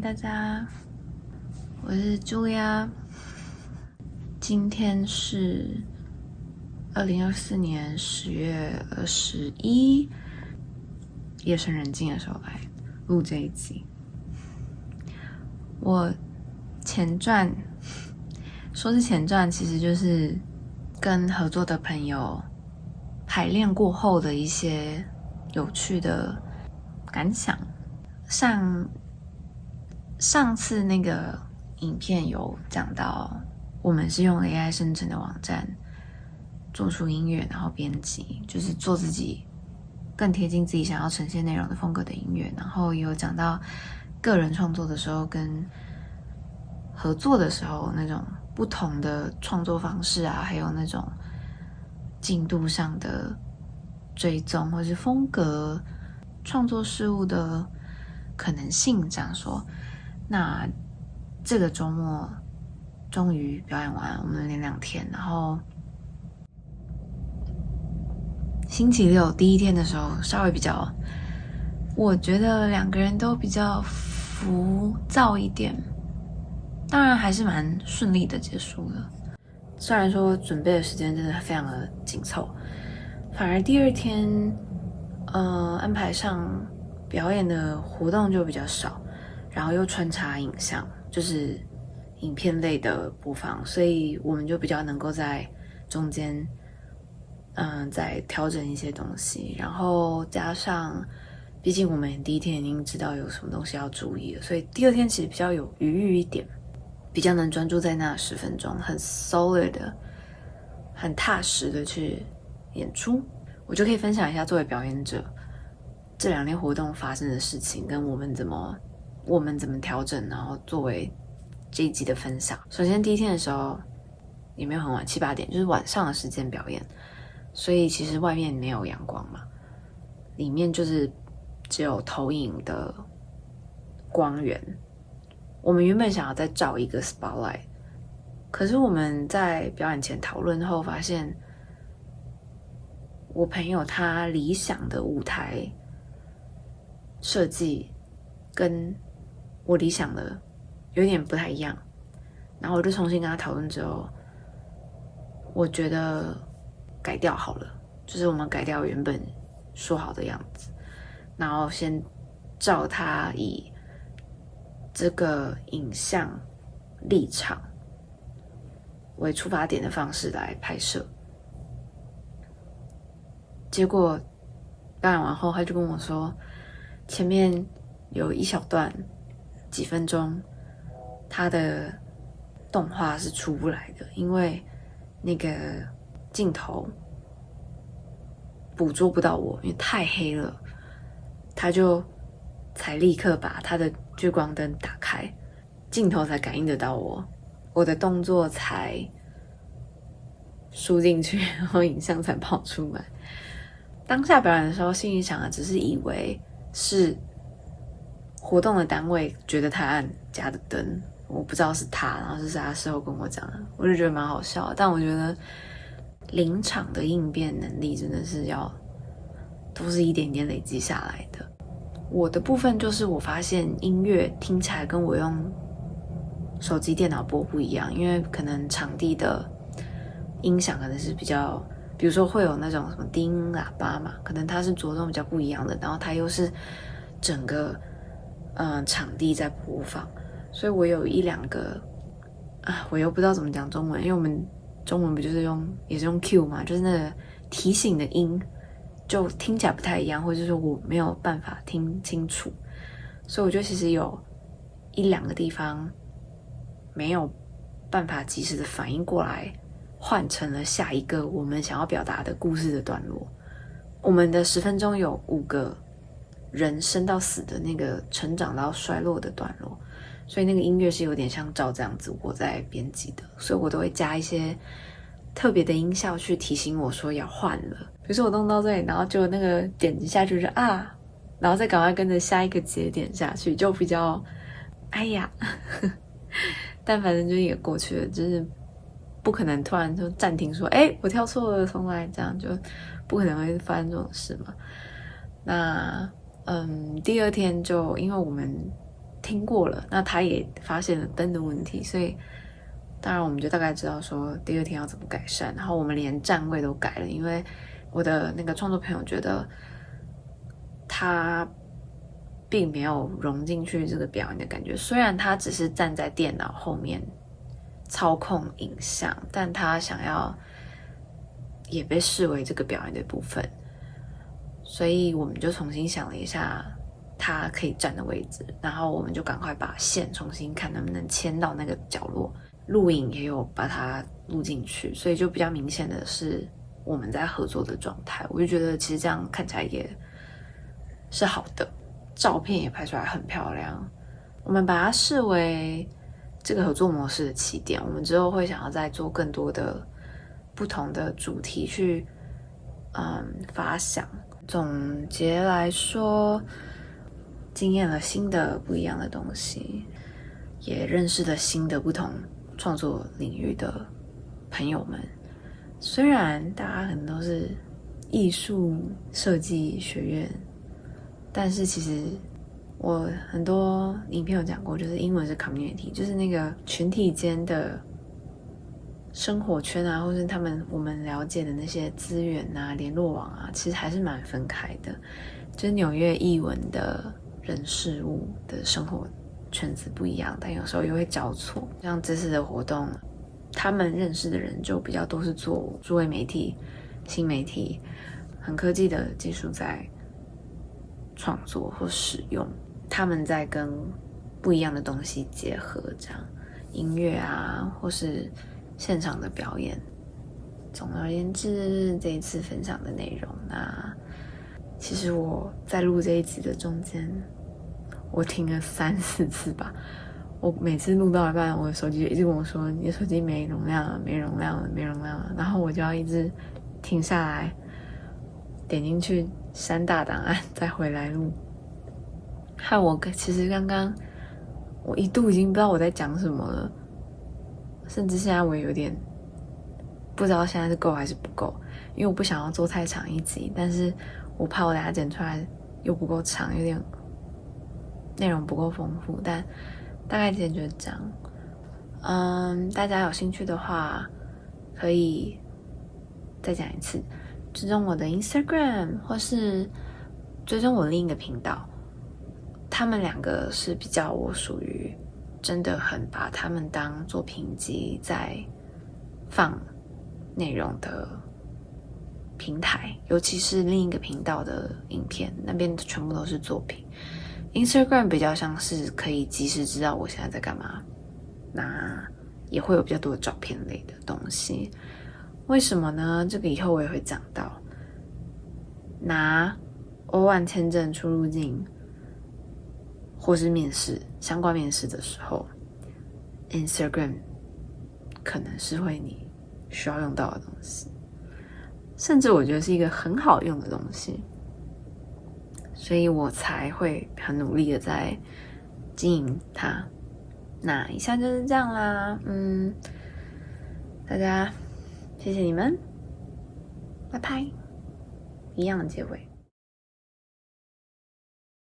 大家，我是茱莉亚。今天是2024年10月21，夜深人静的时候来录这一集。我前传，说是前传，其实就是跟合作的朋友排练过后的一些有趣的感想。上次那个影片有讲到，我们是用 AI 生成的网站做出音乐，然后编辑，就是做自己更贴近自己想要呈现内容的风格的音乐。然后也有讲到个人创作的时候跟合作的时候那种不同的创作方式啊，还有那种进度上的追踪或是风格创作事物的可能性这样说。那这个周末终于表演完，我们连2天，然后星期六第一天的时候稍微比较，我觉得2个人都比较浮躁一点，当然还是蛮顺利的结束了。虽然说准备的时间真的非常的紧凑，反而第2天安排上表演的活动就比较少，然后又穿插影像，就是影片类的播放，所以我们就比较能够在中间再调整一些东西，然后加上毕竟我们第1天已经知道有什么东西要注意了，所以第2天其实比较有余裕一点，比较能专注在那10分钟，很 solid 的很踏实的去演出。我就可以分享一下作为表演者这2天活动发生的事情，跟我们怎么调整，然后作为这一集的分享。首先第1天的时候也没有很晚，7、8点，就是晚上的时间表演，所以其实外面没有阳光嘛，里面就是只有投影的光源。我们原本想要再照一个 spotlight， 可是我们在表演前讨论后发现，我朋友他理想的舞台设计跟我理想的有点不太一样，然后我就重新跟他讨论之后，我觉得改掉好了，就是我们改掉原本说好的样子，然后先照他以这个影像立场为出发点的方式来拍摄。结果表演完后，他就跟我说，前面有一小段几分钟，他的动画是出不来的，因为那个镜头捕捉不到我，因为太黑了。他就才立刻把他的聚光灯打开，镜头才感应得到我的动作才输进去，然后影像才跑出来。当下表演的时候，心里想的只是以为是活动的单位觉得太暗加的灯，我不知道是他，然后是他事后跟我讲的，我就觉得蛮好笑的。但我觉得临场的应变能力真的是都是一点点累积下来的。我的部分就是我发现音乐听起来跟我用手机电脑播不一样，因为可能场地的音响可能是比较，比如说会有那种什么低音喇叭嘛，可能它是着重比较不一样的，然后它又是整个场地在播放，所以我有1-2个我又不知道怎么讲中文，因为我们中文不就是也是用 Q 嘛，就是那个提醒的音就听起来不太一样，或者是我没有办法听清楚，所以我觉得其实有1-2个地方没有办法及时的反应过来，换成了下一个我们想要表达的故事的段落。我们的10分钟有5个人生到死的那个成长到衰落的段落，所以那个音乐是有点像照这样子我在编辑的，所以我都会加一些特别的音效去提醒我说要换了。比如说我弄到这里，然后就那个点击下去就然后再赶快跟着下一个节点下去，就比较哎呀但反正就也过去了，就是不可能突然就暂停说我跳错了重来，这样就不可能会发生这种事嘛。那第2天就因为我们听过了，那他也发现了灯的问题，所以当然我们就大概知道说第二天要怎么改善，然后我们连站位都改了，因为我的那个创作朋友觉得他并没有融进去这个表演的感觉，虽然他只是站在电脑后面操控影像，但他想要也被视为这个表演的部分，所以我们就重新想了一下他可以站的位置，然后我们就赶快把线重新看能不能牵到那个角落，录影也有把它录进去，所以就比较明显的是我们在合作的状态，我就觉得其实这样看起来也是好的，照片也拍出来很漂亮，我们把它视为这个合作模式的起点，我们之后会想要再做更多的不同的主题去发想。总结来说，经验了新的不一样的东西，也认识了新的不同创作领域的朋友们。虽然大家可能都是艺术设计学院，但是其实我很多影片有讲过，就是英文是 community， 就是那个群体间的生活圈啊，或是我们了解的那些资源啊、联络网啊，其实还是蛮分开的。就是纽约艺文的人事物的生活圈子不一样，但有时候也会交错。像这次的活动，他们认识的人就比较都是做数位媒体、新媒体、很科技的技术在创作或使用，他们在跟不一样的东西结合，这样音乐啊，或是现场的表演。总而言之，这一次分享的内容，那其实我在录这一集的中间，我听了3-4次吧。我每次录到一半，我的手机一直跟我说：“你的手机没容量了，没容量了，没容量了。”然后我就要一直停下来，点进去删大档案，再回来录。害我其实刚刚我一度已经不知道我在讲什么了，甚至现在我也有点不知道现在是够还是不够，因为我不想要做太长一集，但是我怕我等下剪出来又不够长，有点内容不够丰富，但大概今天就是这样。大家有兴趣的话可以再讲一次，追踪我的 Instagram 或是追踪我另一个频道，他们两个是比较我属于真的很把他们当作品集在放内容的平台，尤其是另一个频道的影片，那边全部都是作品。Instagram 比较像是可以及时知道我现在在干嘛，那也会有比较多的照片类的东西。为什么呢？这个以后我也会讲到。拿O1签证出入境或是面试相关面试的时候， Instagram 可能是会你需要用到的东西，甚至我觉得是一个很好用的东西，所以我才会很努力的在经营它。那以上就是这样啦，大家谢谢你们，拜拜，一样的结尾。